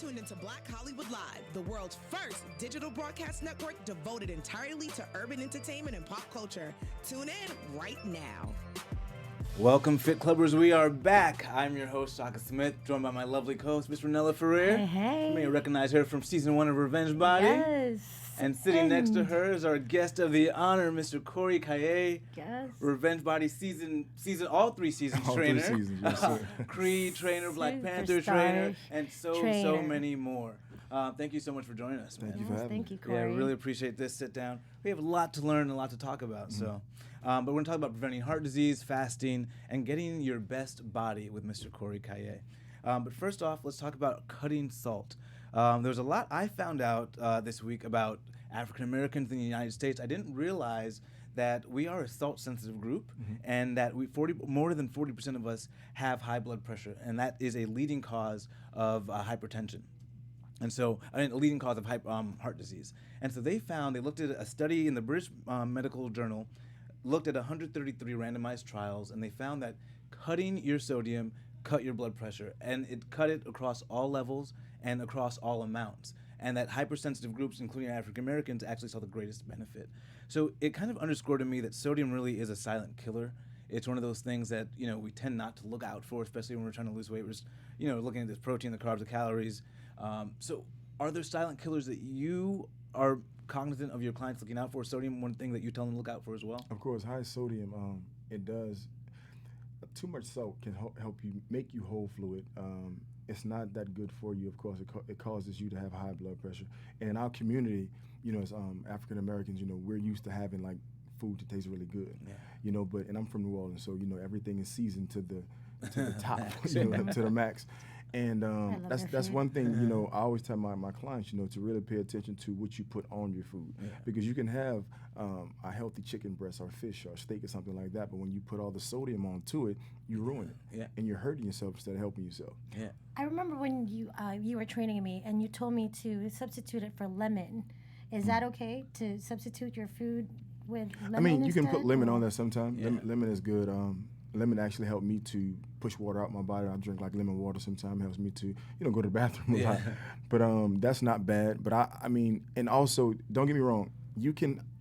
tuned into Black Hollywood Live, the world's first digital broadcast network devoted entirely to urban entertainment and pop culture. Tune in right now. Welcome, Fit Clubbers. We are back. I'm your host, SHAKA Smith, joined by my lovely co-host, Miss Ranella Ferrer. Hey. You may recognize her from season 1 of Revenge Body. Yes. And sitting next to her is our guest of the honor, Mr. Corey Calliet. Yes. Revenge Body all three seasons trainer. 3 seasons, yes, sir. Creed trainer, Black Panther Superstar trainer, and so trainer. many more. Thank you so much for joining us, man. Thank you for having Thank me. you, Corey. Yeah, I really appreciate this sit down. We have a lot to learn and a lot to talk about. But we're going to talk about preventing heart disease, fasting, and getting your best body with Mr. Corey Calliet. But first off, let's talk about cutting salt. There's a lot I found out this week about African Americans in the United States. I didn't realize that we are a salt-sensitive group, and that more than 40% of us have high blood pressure, and that is a leading cause of hypertension. And so, a leading cause of heart disease. And so they looked at a study in the British Medical Journal, looked at 133 randomized trials, and they found that cutting your sodium cut your blood pressure, and it cut it across all levels and across all amounts. And that hypersensitive groups, including African Americans, actually saw the greatest benefit. So it kind of underscored to me that sodium really is a silent killer. It's one of those things that, we tend not to look out for, especially when we're trying to lose weight. We're just, looking at this protein, the carbs, the calories. So are there silent killers that you are cognizant of your clients looking out for? Sodium, one thing that you tell them to look out for as well? Of course, high sodium, it does. Too much salt can help you make you whole fluid. It's not that good for you. Of course, it causes you to have high blood pressure. And in our community, as African Americans, we're used to having like food that tastes really good. Yeah. And I'm from New Orleans, so everything is seasoned to the top, to the max. And that's one thing, I always tell my clients, to really pay attention to what you put on your food. Yeah. Because you can have a healthy chicken breast or fish or steak or something like that, but when you put all the sodium onto it, you ruin it. Yeah. And you're hurting yourself instead of helping yourself. Yeah. I remember when you were training me and you told me to substitute it for lemon. Is that okay to substitute your food with lemon? I mean, you instead, can put lemon on there sometimes. Yeah. Lemon is good. Lemon actually helped me to push water out my body. I drink like lemon water sometimes. It helps me to, go to the bathroom a lot. But that's not bad. But I mean, and also, don't get me wrong,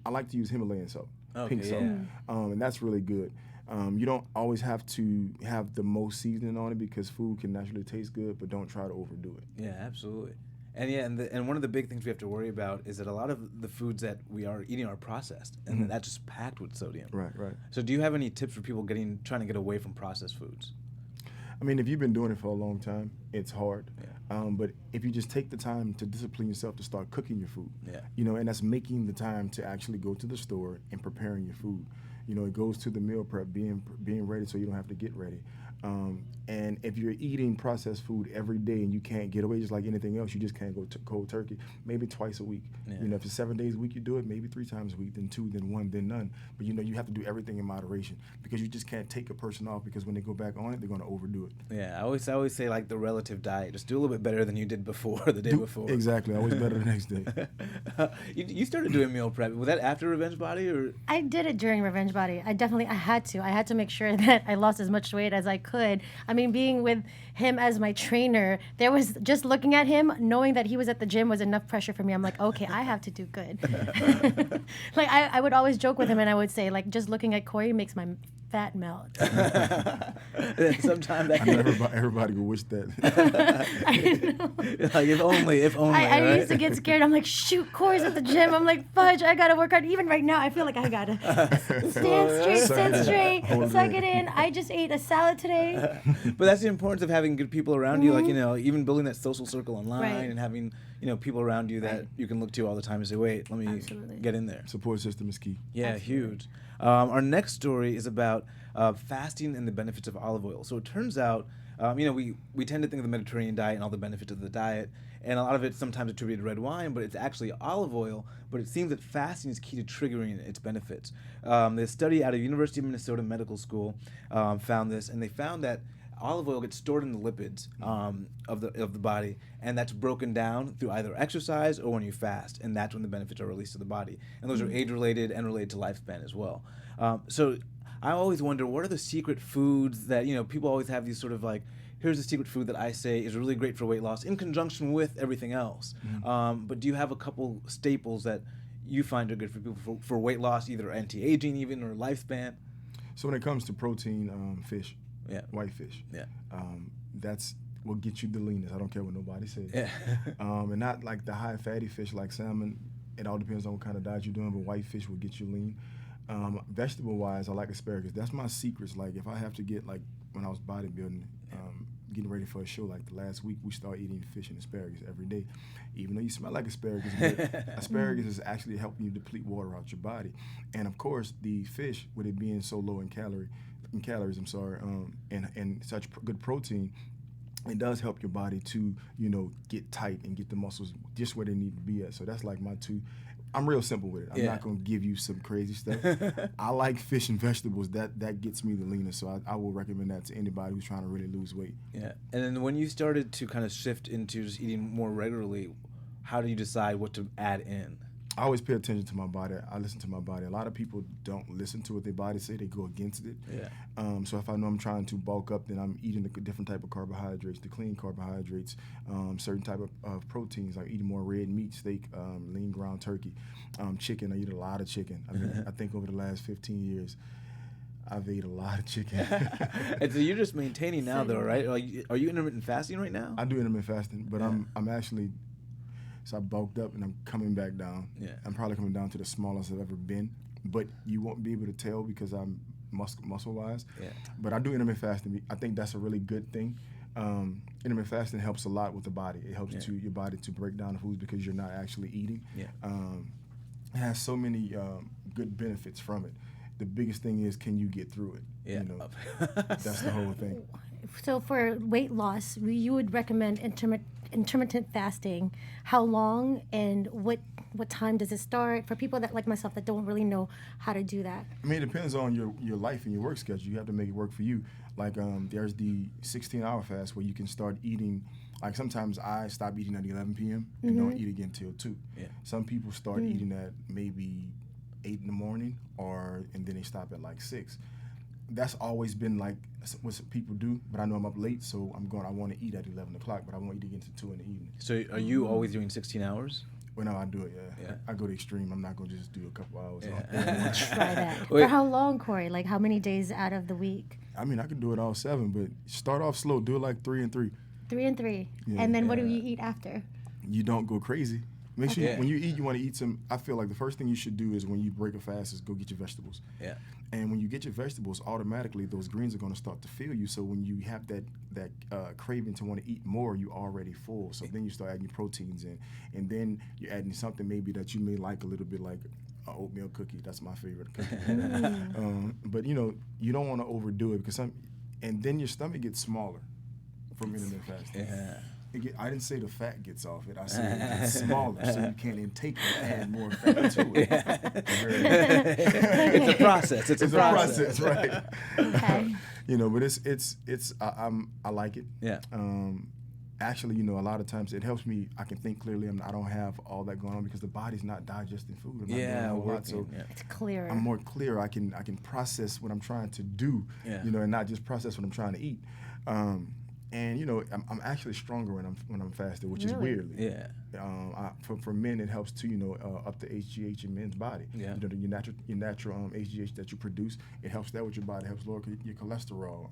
I like to use Himalayan salt, pink salt. And that's really good. You don't always have to have the most seasoning on it because food can naturally taste good, but don't try to overdo it. Yeah, absolutely. And one of the big things we have to worry about is that a lot of the foods that we are eating are processed, and that's just packed with sodium. Right. So do you have any tips for people trying to get away from processed foods? I mean, if you've been doing it for a long time, it's hard. Yeah. But if you just take the time to discipline yourself to start cooking your food, and that's making the time to actually go to the store and preparing your food. It goes to the meal prep, being ready so you don't have to get ready. And if you're eating processed food every day and you can't get away, just like anything else, you just can't go cold turkey. Maybe twice a week. Yeah. If it's 7 days a week, you do it. Maybe 3 times a week, then 2, then 1, then none. But you have to do everything in moderation because you just can't take a person off because when they go back on it, they're going to overdo it. Yeah, I always say like the relative diet. Just do a little bit better than you did before the day before. Exactly. Always better the next day. You started doing meal prep. Was that after Revenge Body or? I did it during Revenge Body. I had to make sure that I lost as much weight as I could. I mean, being with him as my trainer, there was just looking at him, knowing that he was at the gym was enough pressure for me. I'm like, okay, I have to do good. Like I would always joke with him and I would say, like, just looking at Corey makes my fat melt. Sometimes everybody would wish that. I know. Like if only. I right? used to get scared. I'm like, shoot, Corey's at the gym. I'm like, fudge, I gotta work hard. Even right now, I feel like I gotta stand straight, suck it in. I just ate a salad today. But that's the importance of having good people around you. Like even building that social circle online Right. and having people around you that you can look to all the time and say, wait, let me Absolutely. get in there. Support system is key. Yeah, Absolutely. huge. Our next story is about fasting and the benefits of olive oil. So it turns out, we tend to think of the Mediterranean diet and all the benefits of the diet, and a lot of it's sometimes attributed to red wine, but it's actually olive oil. But it seems that fasting is key to triggering its benefits. The study out of University of Minnesota Medical School found this, and they found that olive oil gets stored in the lipids of the body, and that's broken down through either exercise or when you fast, and that's when the benefits are released to the body. And those are age-related and related to lifespan as well. So I always wonder, what are the secret foods that, people always have these sort of like, here's a secret food that I say is really great for weight loss in conjunction with everything else. But do you have a couple staples that you find are good for people for weight loss, either anti-aging even or lifespan? So when it comes to protein, fish, white fish, that's what gets you the leanest. I don't care what nobody says. And not like the high fatty fish like salmon. It all depends on what kind of diet you're doing, but white fish will get you lean. Vegetable-wise, I like asparagus. That's my secrets. Like if I have to get, like when I was bodybuilding, getting ready for a show, like the last week, we started eating fish and asparagus every day. Even though you smell like asparagus, but asparagus is actually helping you deplete water out your body. And of course, the fish, with it being so low in calories, and such good protein, it does help your body to, get tight and get the muscles just where they need to be at. So that's like my two. I'm real simple with it. I'm not going to give you some crazy stuff. I like fish and vegetables. That gets me the leanest. So I will recommend that to anybody who's trying to really lose weight. Yeah. And then when you started to kind of shift into just eating more regularly, how do you decide what to add in? I always pay attention to my body. I listen to my body. A lot of people don't listen to what their body say. They go against it. So if I know I'm trying to bulk up, then I'm eating a different type of carbohydrates, the clean carbohydrates, certain type of proteins. Like eating more red meat, steak, lean ground turkey, chicken. I eat a lot of chicken. I mean, I think over the last 15 years, I've ate a lot of chicken. And so you're just maintaining now, though, right? Like, are you intermittent fasting right now? I do intermittent fasting, but I'm actually. So I bulked up and I'm coming back down. I'm probably coming down to the smallest I've ever been, but you won't be able to tell because I'm muscle-wise. But I do intermittent fasting. I think that's a really good thing. Intermittent fasting helps a lot with the body. It helps your body to break down the foods because you're not actually eating. It has so many good benefits from it. The biggest thing is, can you get through it? That's the whole thing. So for weight loss, you would recommend intermittent fasting. How long and what time does it start? For people that like myself that don't really know how to do that. I mean, it depends on your life and your work schedule. You have to make it work for you. Like there's the 16-hour fast where you can start eating. Like sometimes I stop eating at 11 p.m. and don't eat again till 2. Some people start eating at maybe 8 in the morning, and then they stop at like 6. That's always been like what people do, but I know I'm up late, so I want to eat at 11 o'clock, but I won't eat again until 2 in the evening. So are you always doing 16 hours? Well, no, I do it, I go to extreme. I'm not going to just do a couple hours. Try that. For how long, Corey? Like how many days out of the week? I mean, I could do it all 7, but start off slow. Do it like 3 and 3. 3 and 3. And then what do you eat after? You don't go crazy. Make sure when you eat, you want to eat some. I feel like the first thing you should do is when you break a fast is go get your vegetables. And when you get your vegetables, automatically those greens are going to start to fill you. So when you have that craving to want to eat more, you're already full. So then you start adding your proteins in, and then you're adding something maybe that you may like a little bit, like an oatmeal cookie. That's my favorite cookie. But you don't want to overdo it because and then your stomach gets smaller from intermittent fasting. I didn't say the fat gets off it. I said it gets smaller, so you can't intake and add more fat to it. It's a process. It's a process, right? Okay. But I like it. Actually, a lot of times it helps me. I can think clearly. I don't have all that going on because the body's not digesting food. I'm not doing a whole lot, so it's clearer. I'm more clear. I can process what I'm trying to do, and not just process what I'm trying to eat. And I'm actually stronger when I'm fasted, which is weird. For men, it helps to up the HGH in men's body. Your natural HGH that you produce, it helps that with your body. It helps lower your cholesterol.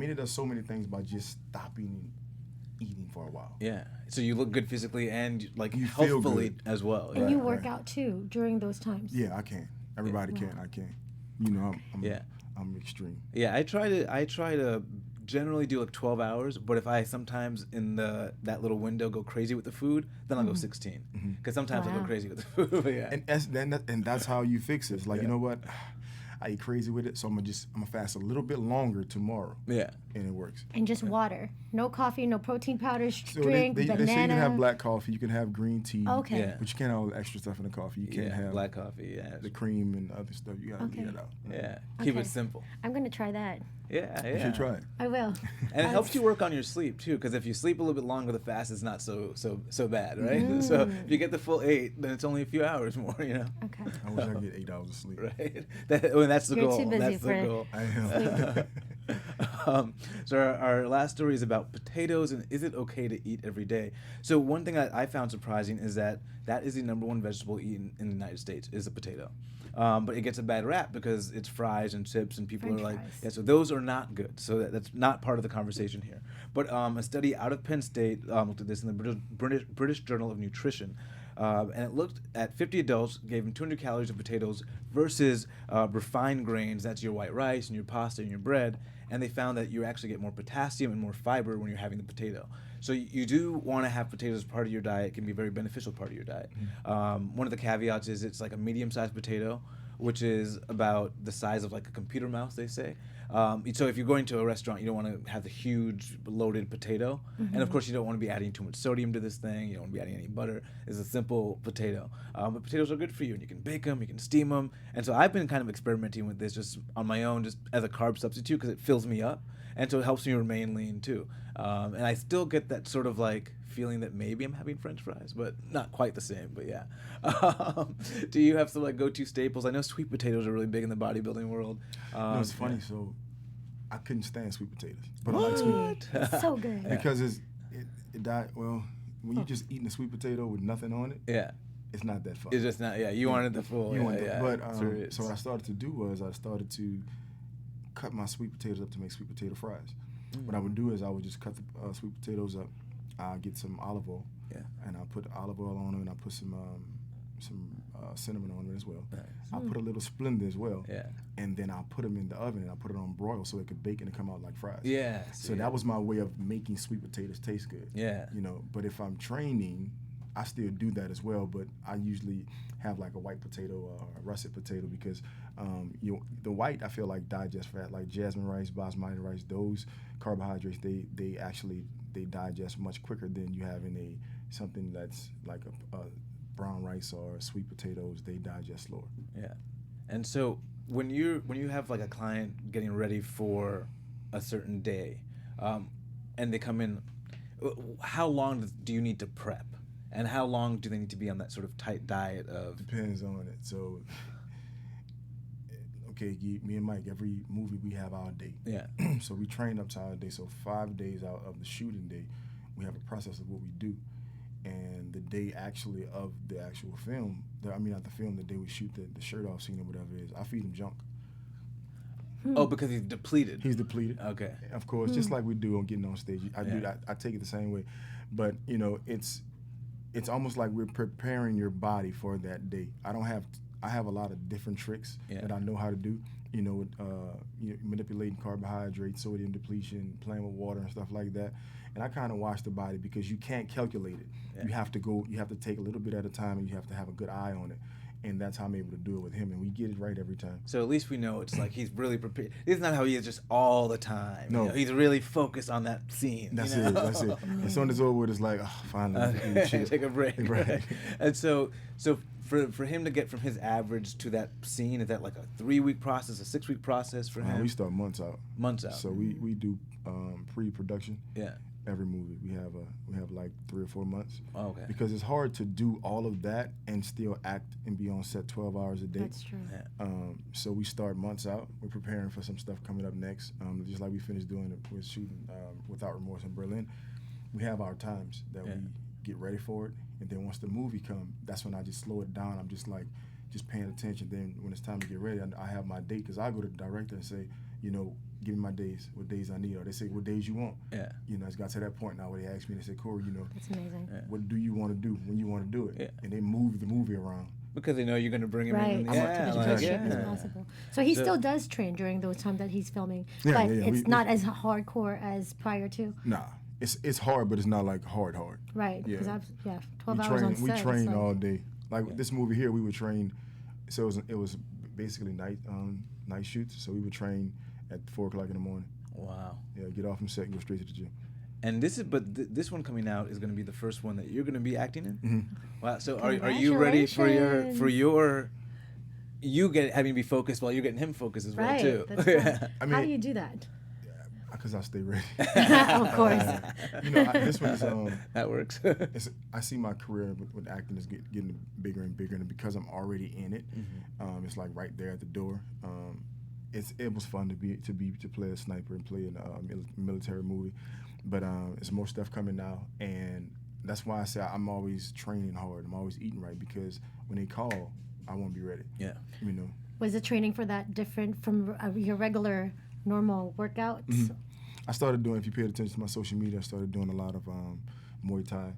It does so many things by just stopping eating for a while. So you look good physically and you healthfully as well. And you work out too during those times. I can. Everybody can. I can. I'm extreme. I try to generally do like 12 hours, but if I sometimes in that little window go crazy with the food, then I'll go 16. Because sometimes I go crazy with the food. And that's how you fix it. It's like, you know what? I eat crazy with it, so I'm gonna fast a little bit longer tomorrow. And it works. And just water. No coffee, no protein powders, drink, they banana. say you can have black coffee, you can have green tea. Okay. But you can't have all the extra stuff in the coffee. You can't have black coffee, the cream and other stuff. You gotta leave it out. Keep it simple. I'm gonna try that. You should try it. I will. And it helps you work on your sleep too, because if you sleep a little bit longer, the fast is not so bad, right? So if you get the full 8, then it's only a few hours more, Okay. I wish I could get 8 hours of sleep. Right. That's the You're goal. too busy That's for the it. goal. I am. So our last story is about potatoes and is it okay to eat every day? So one thing I found surprising is that is the number one vegetable eaten in the United States is a potato. But it gets a bad rap because it's fries and chips and people French are like, fries. yeah, so those are not good. So that's not part of the conversation here. But a study out of Penn State looked at this in the British Journal of Nutrition. And it looked at 50 adults, gave them 200 calories of potatoes versus refined grains, that's your white rice and your pasta and your bread, and they found that you actually get more potassium and more fiber when you're having the potato. So you do want to have potatoes as part of your diet. It can be a very beneficial part of your diet. One of the caveats is it's like a medium-sized potato, which is about the size of like a computer mouse, they say. So if you're going to a restaurant, you don't want to have the huge loaded potato. And of course, you don't want to be adding too much sodium to this thing. You don't want to be adding any butter. It's a simple potato. But potatoes are good for you, and you can bake them, you can steam them. And so I've been kind of experimenting with this just on my own, just as a carb substitute because it fills me up. And so it helps me remain lean too. And I still get that sort of like feeling that maybe I'm having French fries, but not quite the same, but yeah. Do you have some like go-to staples? I know sweet potatoes are really big in the bodybuilding world. No, it's funny. So I couldn't stand sweet potatoes, but I like sweet It's so good. because it died. Well, when you're just eating a sweet potato with nothing on it, Yeah. it's not that fun. It's just not, yeah, you wanted the full. You yeah, want the, yeah. but Sure so what I started to do was I started to cut my sweet potatoes up to make sweet potato fries. What I would do is I would just cut the sweet potatoes up. I get some olive oil, and I put olive oil on it, and I put some cinnamon on it as well. Nice. I put a little Splenda as well, Yeah. and then I put them in the oven and I put it on broil so it could bake and come out like fries. Yeah. So that was my way of making sweet potatoes taste good. Yeah. You know, but if I'm training, I still do that as well, but I usually have like a white potato or a russet potato because the white I feel like digest fat, like jasmine rice, basmati rice, those carbohydrates they actually digest much quicker than you have in something that's like a brown rice or sweet potatoes. They digest slower. Yeah. And so when you have like a client getting ready for a certain day, and they come in, how long do you need to prep? And how long do they need to be on that sort of tight diet of? Depends on it. So, okay, me and Mike, every movie we have our day. Yeah. So we train up to our day. So 5 days out of the shooting day, we have a process of what we do. And the day actually of the actual film, not the film, the day we shoot the shirt off scene or whatever it is, I feed him junk. Oh, because he's depleted. He's depleted. Okay. Of course, just like we do on getting on stage. I take it the same way. But, it's almost like we're preparing your body for that day. I have a lot of different tricks that I know how to do. Manipulating carbohydrates, sodium depletion, playing with water and stuff like that. And I kind of watch the body because you can't calculate it. Yeah. You have to take a little bit at a time, and you have to have a good eye on it. And that's how I'm able to do it with him, and we get it right every time. So at least we know it's like he's really prepared. It's not how he is just all the time. No. He's really focused on that scene. That's it. As soon as it's over, it's like, finally, take a break. Right. And so for him to get from his average to that scene, is that like a 3-week process, a 6-week process for him? We start months out. Months out. So we do pre-production. Yeah. Every movie we have like 3 or 4 months. Oh, okay. Because it's hard to do all of that and still act and be on set 12 hours a day. That's true. Yeah. So we start months out. We're preparing for some stuff coming up next. Just like we finished doing it with shooting Without Remorse in Berlin. We have our times that we get ready for it, and then once the movie comes, that's when I just slow it down. I'm just paying attention. Then when it's time to get ready, I have my date because I go to the director and say, give me my days, what days I need. Or they say, what days you want. Yeah. It's got to that point now where they ask me, they say, Corey, that's amazing. What do you want to do when you want to do it? Yeah. And they move the movie around. Because they know you're going to bring him in. Right. As possible. So he still does train during those times that he's filming, but it's not as hardcore as prior to. Nah. It's hard, but it's not like hard. Right. Yeah. Because 12 hours on set. We train all day. Like this movie here, we would train. So it was basically night shoots. So we would train at 4 o'clock in the morning. Wow. Yeah, get off from set and go straight to the gym. And this one coming out is going to be the first one that you're going to be acting in. Mm-hmm. Wow. So are you ready for your you having to be focused while you're getting him focused as well too? That's right. How do you do that? Because I stay ready. Of course. This one is that works. I see my career with acting is getting bigger and bigger, and because I'm already in it, it's like right there at the door. It was fun to play a sniper and play in a military movie, but there's more stuff coming now, and that's why I say I'm always training hard. I'm always eating right, because when they call, I want to be ready. Yeah. Was the training for that different from your regular normal workouts? I started doing, if you paid attention to my social media, I started doing a lot of Muay Thai.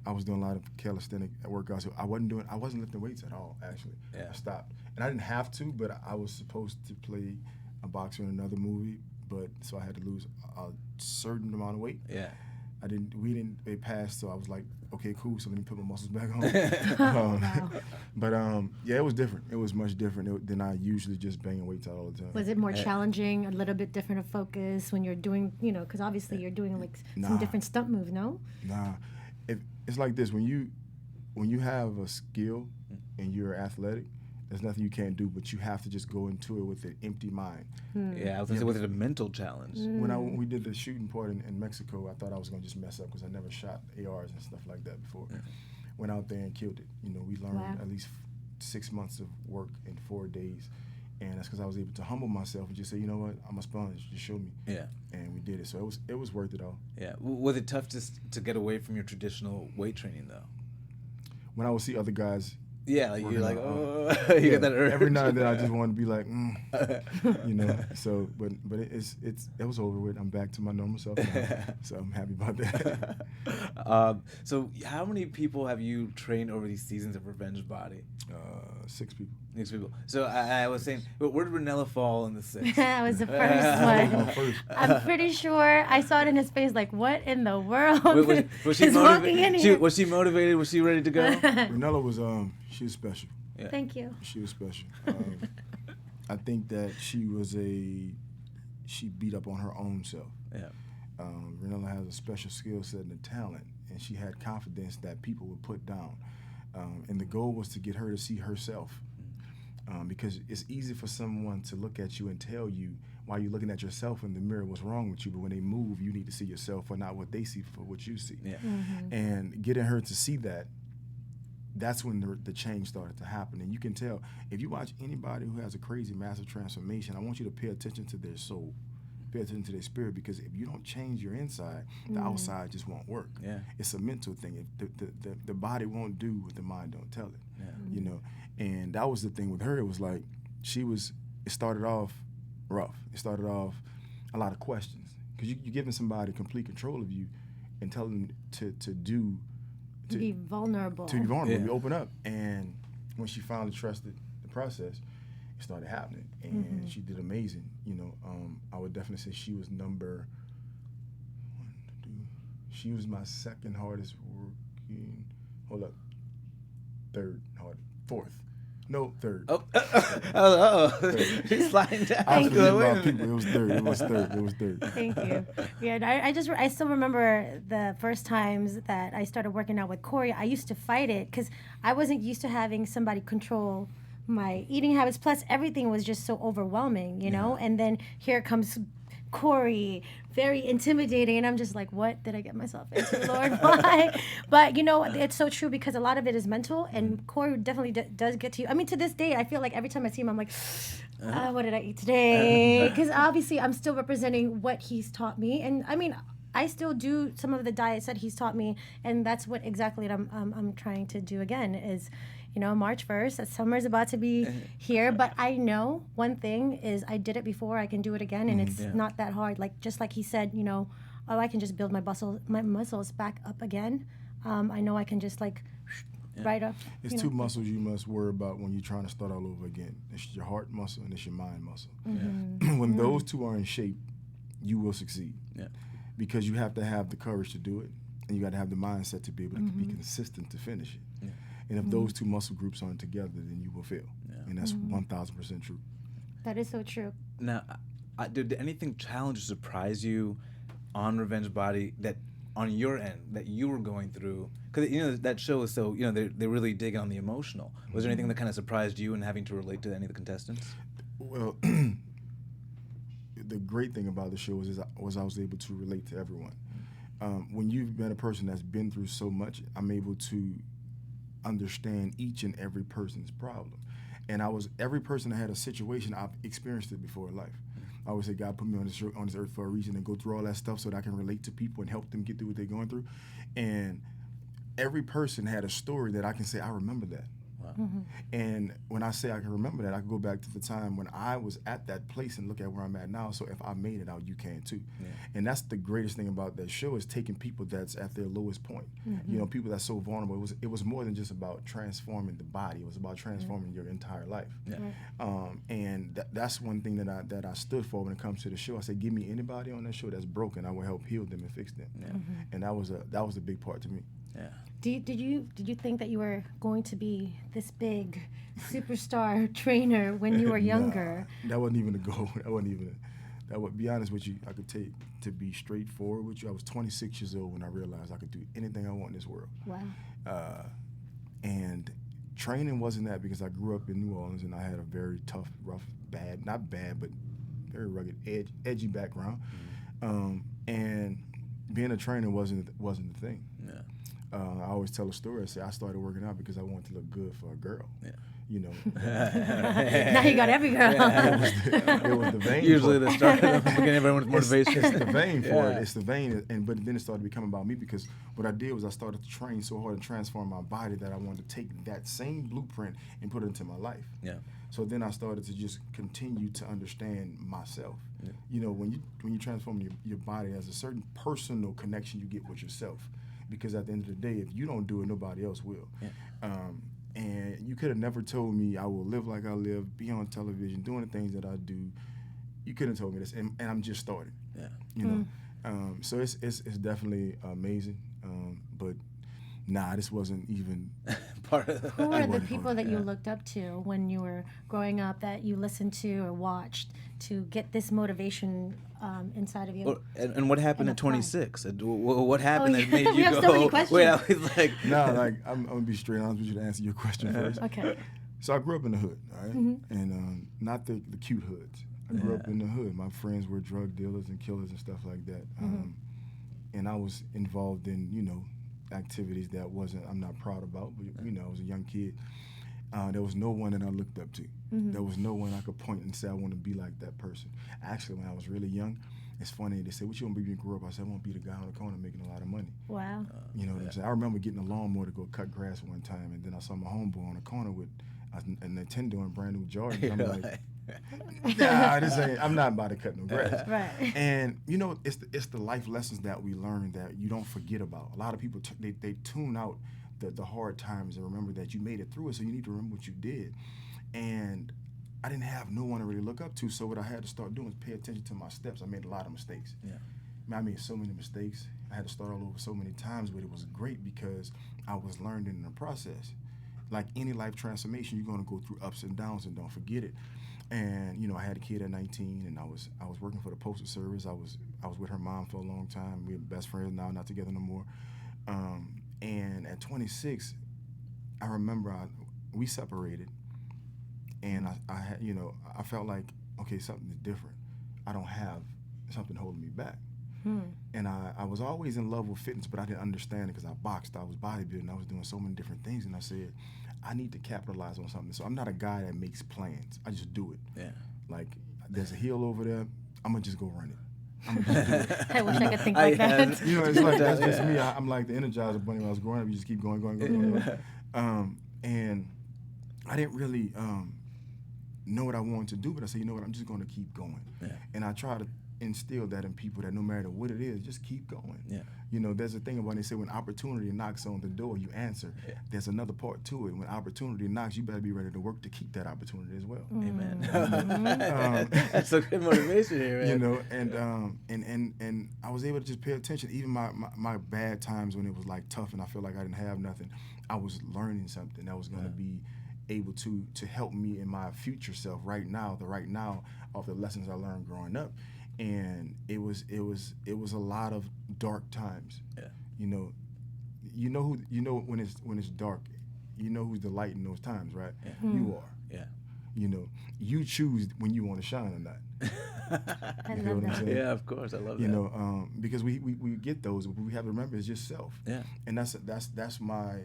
I was doing a lot of calisthenic workouts. I wasn't lifting weights at all, actually. Yeah. I stopped. And I didn't have to, but I was supposed to play a boxer in another movie, so I had to lose a certain amount of weight. Yeah. They passed, so I was like, okay, cool, so let me put my muscles back on. Wow. But it was different. It was much different than I usually just banging weights out all the time. Was it more challenging, a little bit different of focus when you're doing, because obviously you're doing like some different stunt moves, no? Nah. It's like this, when you have a skill and you're athletic, there's nothing you can't do, but you have to just go into it with an empty mind. Yeah, I was going to say, was it a mental challenge? When we did the shooting part in Mexico, I thought I was going to just mess up because I never shot ARs and stuff like that before. Yeah. Went out there and killed it. We learned at least 6 months of work in 4 days. And that's because I was able to humble myself and just say, you know what, I'm a sponge, just show me. Yeah. And we did it. So it was worth it all. Yeah. Was it tough to get away from your traditional weight training, though? When I would see other guys, yeah, like you're like, you get that urge. Every now and then I just want to be like, So, but it was over with. I'm back to my normal self now, so I'm happy about that. So, how many people have you trained over these seasons of Revenge Body? 6 people. 6 people. So I was saying, but where did Ranella fall in the 6? That was the first one. I'm pretty sure I saw it in his face, like, what in the world was she is walking in here? Was she motivated? Was she ready to go? Ranella was she was special. Yeah. Thank you. She was special. I think that she beat up on her own self. Yeah. Ranella has a special skill set and a talent, and she had confidence that people would put down. And the goal was to get her to see herself. Because it's easy for someone to look at you and tell you while you're looking at yourself in the mirror what's wrong with you, but when they move, you need to see yourself for not what they see, for what you see. Yeah. And getting her to see that, that's when the change started to happen. And you can tell, if you watch anybody who has a crazy, massive transformation, I want you to pay attention to their soul, pay attention to their spirit, because if you don't change your inside, the outside just won't work. Yeah. It's a mental thing. The body won't do what the mind don't tell it. Yeah. And that was the thing with her. It was like it started off rough. It started off a lot of questions, because you're giving somebody complete control of you and telling them to be vulnerable. To be vulnerable, you open up. And when she finally trusted the process, it started happening. And she did amazing. I would definitely say she was number 1, 2. She was my second hardest working. Hold up. Third hardest. Fourth. No, third. He's sliding down. I was about people. It was third. Thank you. Yeah, I still remember the first times that I started working out with Corey. I used to fight it because I wasn't used to having somebody control my eating habits. Plus, everything was just so overwhelming, know? And then here comes Corey, very intimidating, and I'm just like, what did I get myself into, Lord? Why? But it's so true, because a lot of it is mental, and Corey definitely does get to you. I mean, to this day, I feel like every time I see him, I'm like, what did I eat today? Because obviously I'm still representing what he's taught me, and I mean, I still do some of the diets that he's taught me, and that's what exactly I'm trying to do again is, March 1st, summer's about to be here, but I know one thing is I did it before, I can do it again, and it's not that hard. Just like he said, I can just build my muscles back up again. I know I can just right up. It's 2 muscles you must worry about when you're trying to start all over again. It's your heart muscle and it's your mind muscle. When those 2 are in shape, you will succeed. Yeah. Because you have to have the courage to do it, and you got to have the mindset to be able to be consistent to finish it. Yeah. And if those 2 muscle groups aren't together, then you will fail. Yeah. And that's 1,000% true. That is so true. Now, did anything challenge or surprise you on Revenge Body that on your end that you were going through? Because that show is so they really dig on the emotional. Was there anything that kind of surprised you in having to relate to any of the contestants? Well, the great thing about the show was I was able to relate to everyone. When you've been a person that's been through so much, I'm able to understand each and every person's problem. And every person that had a situation, I've experienced it before in life. I always say God put me on this earth for a reason, and go through all that stuff so that I can relate to people and help them get through what they're going through. And every person had a story that I can say, I remember that. Wow. And when I say I can remember that, I can go back to the time when I was at that place and look at where I'm at now. So if I made it out, you can too. Yeah. And that's the greatest thing about that show, is taking people that's at their lowest point. You know, people that's so vulnerable. It was more than just about transforming the body. It was about transforming your entire life. Yeah. And that's one thing that I stood for when it comes to the show. I said, give me anybody on that show that's broken, I will help heal them and fix them. Yeah. And that was a big part to me. Yeah. Did you think that you were going to be this big superstar trainer when you were younger? Nah, that wasn't even the goal. That would be honest with you. I could take, to be straightforward with you, I was 26 years old when I realized I could do anything I want in this world. Wow. And training wasn't that, because I grew up in New Orleans and I had a very tough, rough, not bad, but very rugged, edgy background. And being a trainer wasn't the thing. Yeah. I always tell a story. I say I started working out because I wanted to look good for a girl. Yeah. You know. Now you got every girl. Yeah. It was the vein. Usually the start of the beginning, everyone's motivation. It's the vein for it. It's the vein. But then it started becoming about me, because what I did was I started to train so hard and transform my body that I wanted to take that same blueprint and put it into my life. Yeah. So then I started to just continue to understand myself. Yeah. You know, when you transform your body, there's a certain personal connection you get with yourself. Because at the end of the day, if you don't do it, nobody else will. Yeah. And you could have never told me I will live like I live, be on television, doing the things that I do. You couldn't have told me this, and I'm just starting. Yeah. You know, so it's definitely amazing. But nah, this wasn't even part of. Who were the people that you looked up to when you were growing up, that you listened to or watched to get this motivation inside of you? And what happened at 26? What happened that made you we have go? So many questions. Wait, I was like, I'm gonna be straight honest with you to answer your question first. Okay. So I grew up in the hood, all right, and not the cute hoods. I grew up in the hood. My friends were drug dealers and killers and stuff like that, and I was involved in, you know, activities that I'm not proud about, but, you know, I was a young kid. There was no one that I looked up to. There was no one I could point and say I want to be like that person. Actually, when I was really young, it's funny, they say, what you want to be when you grow up? I said, I want to be the guy on the corner making a lot of money. Wow. You know what I'm saying? I remember getting a lawnmower to go cut grass one time, and then I saw my homeboy on the corner with a Nintendo and brand new Jordans. I'm like, nah, I'm not about to cut no grass. Right. And you know, it's the life lessons that we learn that you don't forget about. A lot of people they tune out the hard times and remember that you made it through it, so you need to remember what you did. And I didn't have no one to really look up to, so what I had to start doing was pay attention to my steps. I made a lot of mistakes. Yeah. I made so many mistakes. I had to start all over so many times, but it was great because I was learning in the process. Like any life transformation, you're going to go through ups and downs, and don't forget it. And you know, I had a kid at 19, and I was working for the Postal Service. I was with her mom for a long time. We were best friends now, not together no more. And at 26, I remember we separated, and I had, you know, I felt like, okay, something is different. I don't have something holding me back. And I was always in love with fitness, but I didn't understand it because I boxed, I was bodybuilding, I was doing so many different things, and I said, I need to capitalize on something. So I'm not a guy that makes plans. I just do it. Yeah. Like, there's a hill over there, I'm gonna just go run it. I'm gonna just do it. I wish I could think like that. You know, it's like, that's just me. I'm like the Energizer Bunny when I was growing up. You just keep going. And I didn't really know what I wanted to do, but I said, you know what, I'm just gonna keep going. Yeah. And I try to instill that in people, that no matter what it is, just keep going. Yeah. You know, there's a thing about, they say when opportunity knocks on the door, you answer. Yeah. There's another part to it. When opportunity knocks, you better be ready to work to keep that opportunity as well. Amen. That's a good motivation here, man. You know, and I was able to just pay attention. Even my bad times when it was like tough and I feel like I didn't have nothing, I was learning something that was going to be able to help me in my future self right now of the lessons I learned growing up. And it was a lot of dark times. Yeah. You know when it's dark, you know who's the light in those times, right? Yeah. You are. Yeah. You know, you choose when you want to shine or not. I You hear love what I'm that. saying? Yeah, of course, I love You that. know, because we get those, but we have to remember it's just self. Yeah. And that's my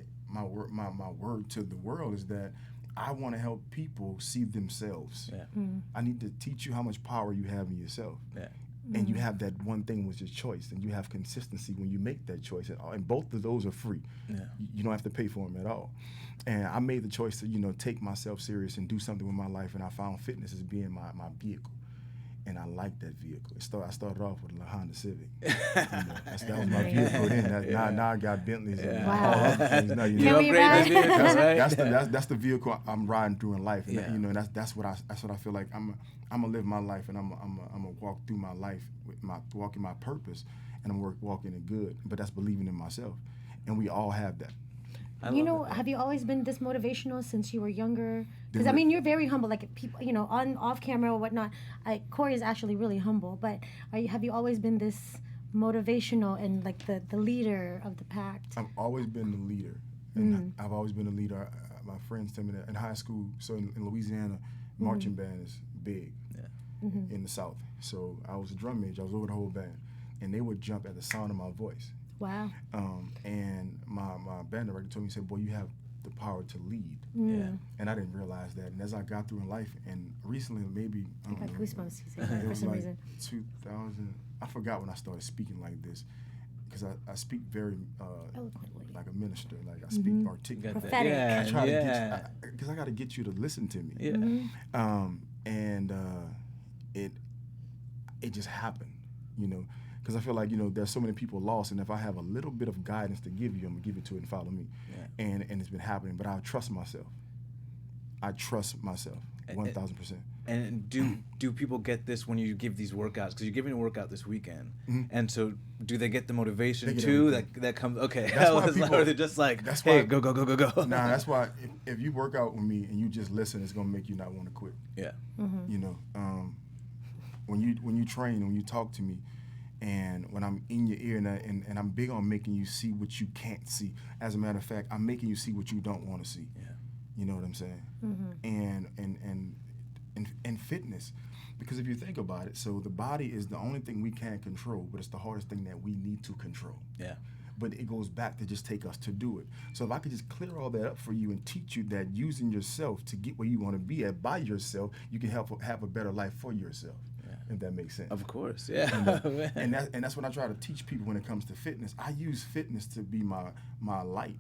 word to the world is that I want to help people see themselves. Yeah. I need to teach you how much power you have in yourself. Yeah. And you have that one thing, which is choice, and you have consistency when you make that choice. And both of those are free. Yeah. You don't have to pay for them at all. And I made the choice to, you know, take myself serious and do something with my life, and I found fitness as being my vehicle. And I like that vehicle. I started off with a Honda Civic. You know, that was my vehicle then. Now I got Bentleys and all other things. Now, you Can know, we upgrade ride? the vehicle, right? that's the vehicle I'm riding through in life, and Yeah. you know, that's what I feel like. I'm gonna live my life, and I'm gonna walk through my life with walking my purpose, and I'm walking it good. But that's believing in myself, and we all have that. I You love know, it. have you always been this motivational since you were younger? Because Did I we- mean, you're very humble. Like people, you know, off camera or whatnot. Corey is actually really humble. But have you always been this motivational and like the leader of the pack? I've always been the leader, and I've always been a leader. My friends tell me that in high school. So in Louisiana, marching band is big in the South. So I was a drum major. I was over the whole band, and they would jump at the sound of my voice. Wow. And my band director told me, he said, "Boy, you have the power to lead." Yeah. And I didn't realize that. And as I got through in life, and recently, maybe I got goosebumps. You said that it for was some like reason. 2000. I forgot when I started speaking like this, because I speak very Eloquently. like a minister. Like I speak articulate. Got that. Prophetic. Yeah. I try to yeah. get because I got to get you to listen to me. Yeah. And it just happened, you know, because I feel like, you know, there's so many people lost, and if I have a little bit of guidance to give you, I'm gonna give it to it and follow me. Yeah. And it's been happening, but I trust myself. I trust myself 1,000%. And do people get this when you give these workouts? Because you're giving a workout this weekend, and so do they get the motivation They get too? everything. That comes. Okay, That's why like, people- or they're just like, that's hey, why- go. Nah, that's why if you work out with me and you just listen, it's gonna make you not want to quit. Yeah. You know, when you train and when you talk to me, and when I'm in your ear, and I'm big on making you see what you can't see. As a matter of fact, I'm making you see what you don't want to see. Yeah. You know what I'm saying? And fitness, because if you think about it, so the body is the only thing we can't control, but it's the hardest thing that we need to control. Yeah. But it goes back to just take us to do it. So if I could just clear all that up for you and teach you that using yourself to get where you want to be at by yourself, you can have a better life for yourself. If that makes sense. Of course. Yeah. And that's what I try to teach people when it comes to fitness. I use fitness to be my light,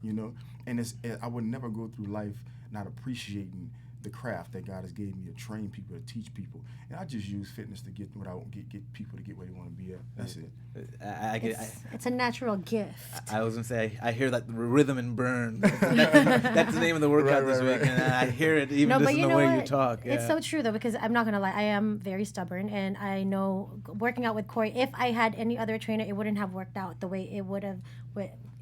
you know. And I would never go through life not appreciating the craft that God has gave me to train people, to teach people. And I just use fitness to get what I want, get people to get where they want to be at. That's it. It's a natural gift. I was gonna say I hear that rhythm and burn. That's the name of the workout this week, and I hear it even just in the way you talk. Yeah. It's so true though, because I'm not gonna lie, I am very stubborn, and I know working out with Corey, if I had any other trainer, it wouldn't have worked out the way it would have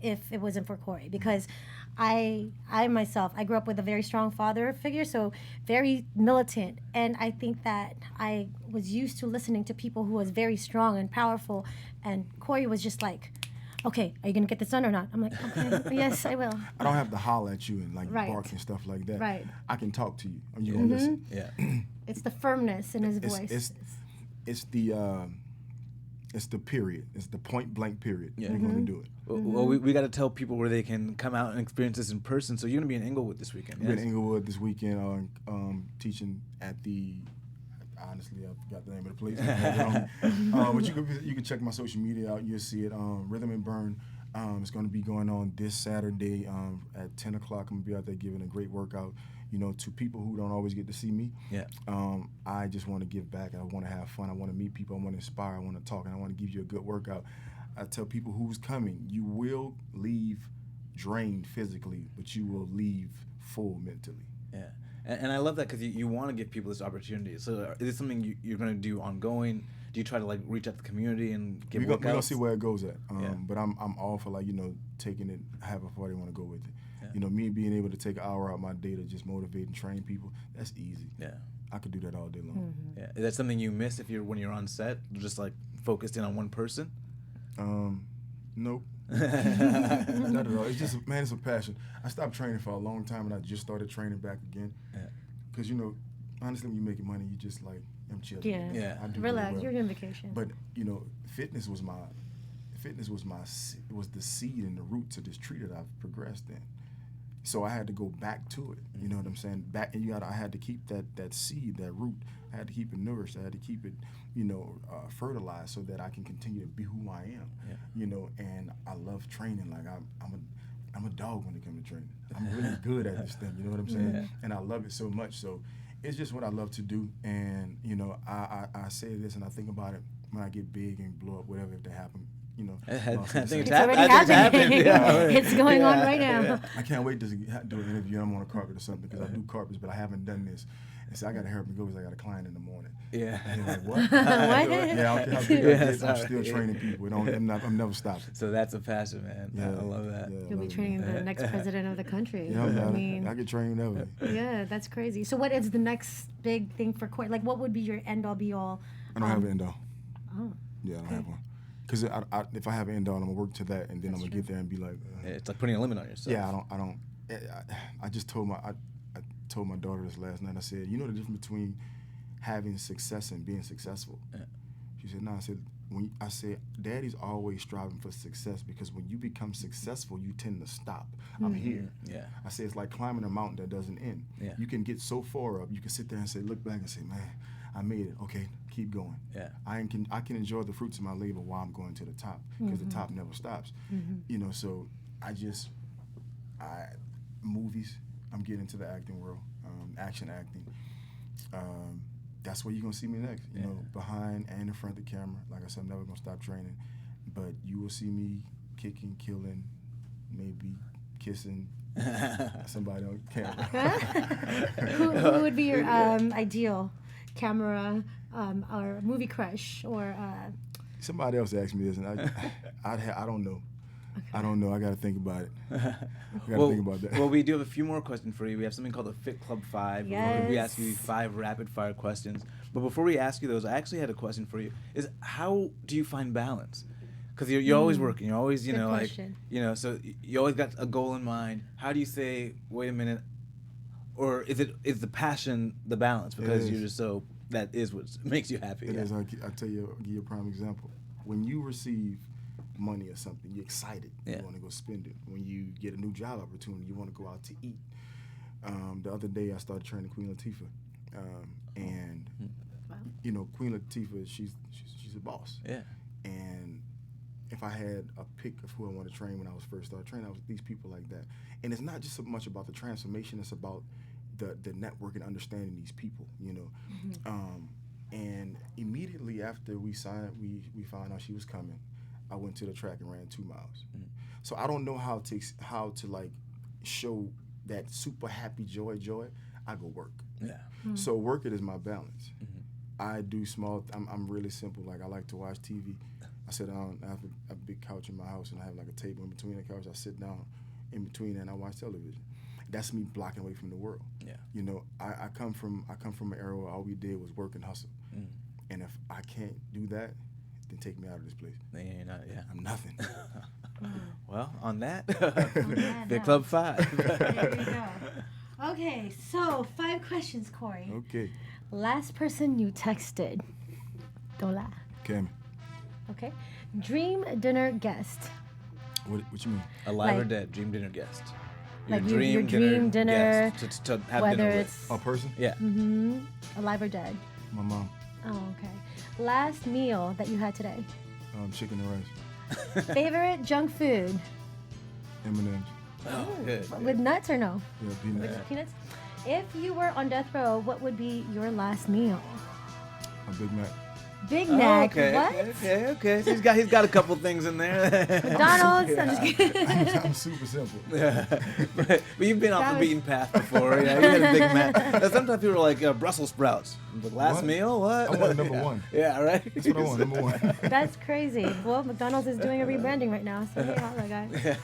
if it wasn't for Corey, because I myself, I grew up with a very strong father figure, so very militant, and I think that I was used to listening to people who was very strong and powerful, and Corey was just like, okay, are you gonna get this done or not? I'm like, okay, yes, I will. I don't have to holler at you and like Right. bark and stuff like that. Right. I can talk to you. And you're gonna listen. Yeah. It's the firmness in his voice. It's the period. It's the point blank period. Yeah. You're gonna do it. Well, we got to tell people where they can come out and experience this in person. So you're gonna be in Inglewood this weekend. We're Yes? in Inglewood this weekend, teaching at the. Honestly, I forgot the name of the place. But you can check my social media out. You'll see it. Rhythm and Burn. It's going to be going on this Saturday at 10 o'clock. I'm going to be out there giving a great workout, you know, to people who don't always get to see me. Yeah. I just want to give back. I want to have fun. I want to meet people. I want to inspire. I want to talk. And I want to give you a good workout. I tell people who's coming, you will leave drained physically, but you will leave full mentally. Yeah. And I love that because you want to give people this opportunity. So is this something you're going to do ongoing? Do you try to like reach out to the community and give workouts? We're gonna see where it goes at. Yeah. But I'm all for, like, you know, taking it however far they want to go with it. Yeah. You know, me being able to take an hour out of my day to just motivate and train people, that's easy. Yeah. I could do that all day long. Yeah. Is that something you miss when you're on set, just like focused in on one person? Nope. Not at all. It's just, man, it's a passion. I stopped training for a long time, and I just started training back again. Yeah. Because, you know, honestly, when you're making money, you just like, them children. Yeah. I do Relax. really well. You're on vacation. But you know, fitness was the seed and the roots of this tree that I've progressed in. So I had to go back to it. You know what I'm saying? Back, and I had to keep that seed, that root. I had to keep it nourished. I had to keep it, fertilized so that I can continue to be who I am. Yeah. You know, and I love training. Like I'm a dog when it comes to training. I'm really good at this thing. You know what I'm saying? Yeah. And I love it so much. So it's just what I love to do. And you know, I say this and I think about it when I get big and blow up, whatever if they happen. You know, I think it's already happening. Yeah. It's going on right now. Yeah. I can't wait to do an interview. I'm on a carpet or something because I do carpets, but I haven't done this. And so I got to hurry up and go because I got a client in the morning. Yeah. And you're like, what? What? Yeah, I don't care how big I get, I'm still training people. I'm never stopping. So that's a passion, man. Yeah. I love that. Yeah, You'll be training the next president of the country. Yeah, I get trained whenever. Yeah, that's crazy. So what is the next big thing for Corey? Like, what would be your end-all, be-all? I don't have an end-all. Oh. Yeah, I don't have one. Because if I have an end-all, I'm going to work to that, and then I'm going to get there and be like... it's like putting a limit on yourself. Yeah, I just told my daughter this last night. I said, you know the difference between having success and being successful? Yeah. She said, no. I said, Daddy's always striving for success because when you become successful, you tend to stop. I'm here. Yeah. I said, it's like climbing a mountain that doesn't end. Yeah. You can get so far up, you can sit there and say, look back and say, man, I made it. Okay, keep going. Yeah. I can enjoy the fruits of my labor while I'm going to the top because the top never stops. You know, so movies, I'm getting into the acting world, action acting. That's where you're going to see me next, you know, behind and in front of the camera. Like I said, I'm never going to stop training. But you will see me kicking, killing, maybe kissing somebody on camera. Who would be your ideal camera or movie crush or... Somebody else asked me this, and I don't know. Okay. I don't know. I got to think about it. Think about that. Well, we do have a few more questions for you. We have something called the Fit Club 5. Yes. We ask you 5 rapid-fire questions. But before we ask you those, I actually had a question for you. Is how do you find balance? Because you're always working. You're always, so you always got a goal in mind. How do you say, wait a minute, or is the passion the balance? Because you're just so, that is what makes you happy. It is. I'll tell you, I'll give you a prime example. When you receive money or something, you're excited. You want to go spend it. When you get a new job opportunity, you want to go out to eat. The other day, I started training Queen Latifah, and you know, Queen Latifah, she's a boss. Yeah. And if I had a pick of who I want to train when I was first started training, I was these people like that. And it's not just so much about the transformation; it's about the network and understanding these people. You know, and immediately after we signed, we found out she was coming. I went to the track and ran 2 miles. So I don't know how to like show that super happy joy. I go work. Yeah. So work it is my balance. I do small. I'm really simple. Like I like to watch TV. I sit down. I have a big couch in my house, and I have like a table in between the couch. I sit down in between, and I watch television. That's me blocking away from the world. Yeah. You know, I come from an era where all we did was work and hustle. And if I can't do that, then take me out of this place. You're not, I'm nothing. Well, on that, Fit Club 5. There you go. Okay, so 5 questions, Corey. Okay. Last person you texted. Don't lie. Cami. Okay. Dream dinner guest. What you mean? Alive or dead? Dream dinner guest. Your dream dinner guest to have whether dinner it's with. A person? Yeah. Alive or dead? My mom. Oh, okay. Last meal that you had today? Chicken and rice. Favorite junk food? M&M's. Oh, good. With nuts or no? Yeah, peanuts. With peanuts? If you were on death row, what would be your last meal? A Big Mac. Big Mac. Okay, what? Okay. So he's got a couple things in there. McDonald's. I'm just kidding. I'm super simple. Yeah. But you've been off the beaten path before. Yeah, you had a Big Mac. Now, sometimes people are like Brussels sprouts. The last meal? What? I want number one. Yeah, right. That's what I want. Number one. That's crazy. Well, McDonald's is doing a rebranding right now, so hey, all right, guys. Yeah.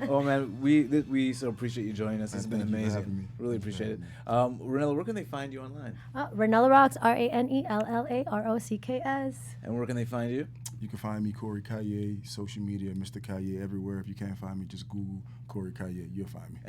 Oh man, we so appreciate you joining us. It's been amazing. Really appreciate it. Ranella, where can they find you online? Ranella Rocks, RANELLAROCK. KS. And where can they find you? You can find me, Corey Calliet, social media, Mr. Calliet, everywhere. If you can't find me, just Google Corey Calliet. You'll find me.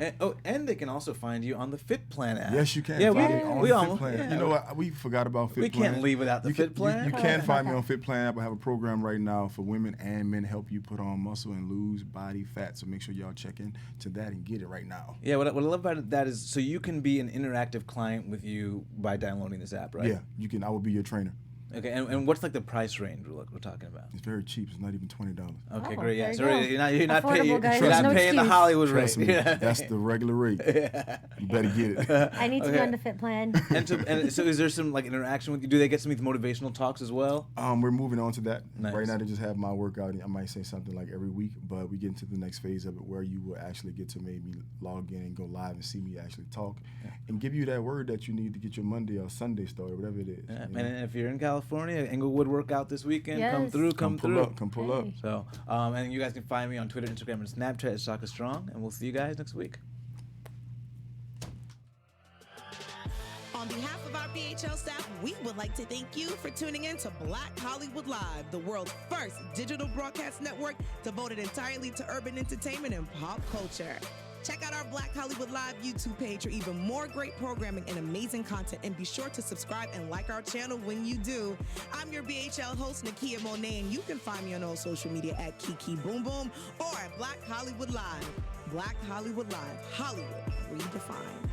And they can also find you on the Fit Plan app. Yes, you can. Yeah, find me on we the almost, Fit Plan. yeah. You know what? We forgot about Fit We Plan. can't leave without the Fit Plan. You can find me on Fit Plan app. I have a program right now for women and men, help you put on muscle and lose body fat. So make sure y'all check in to that and get it right now. Yeah, what I love about that is so you can be an interactive client with you by downloading this app, right? Yeah, you can. I will be your trainer. Okay, and what's like the price range we're talking about? It's very cheap. It's not even $20. Okay, Oh, great. Yeah, there so you go. you're not Affordable, paying guys. you're There's not no paying the excuse. Hollywood Trust rate. me, Yeah. that's the regular rate. You better get it. I need to be on the Fit Plan. And so is there some like interaction with you? Do they get some of these motivational talks as well? We're moving on to that. Nice. Right now, they just have my workout. I might say something like every week, but we get into the next phase of it where you will actually get to maybe log in and go live and see me actually talk and give you that word that you need to get your Monday or Sunday started, whatever it is. Yeah, you know? and if you're in California, Englewood workout this weekend, come Yes. through. Come pull up. So, and you guys can find me on Twitter, Instagram, and Snapchat at SHAKA Strong, and we'll see you guys next week. On behalf of our BHL staff, we would like to thank you for tuning in to Black Hollywood Live, the world's first digital broadcast network devoted entirely to urban entertainment and pop culture. Check out our Black Hollywood Live YouTube page for even more great programming and amazing content, and be sure to subscribe and like our channel when you do. I'm your BHL host, Nakia Monet, and you can find me on all social media at Kiki Boom Boom or at Black Hollywood Live. Black Hollywood Live, Hollywood redefined.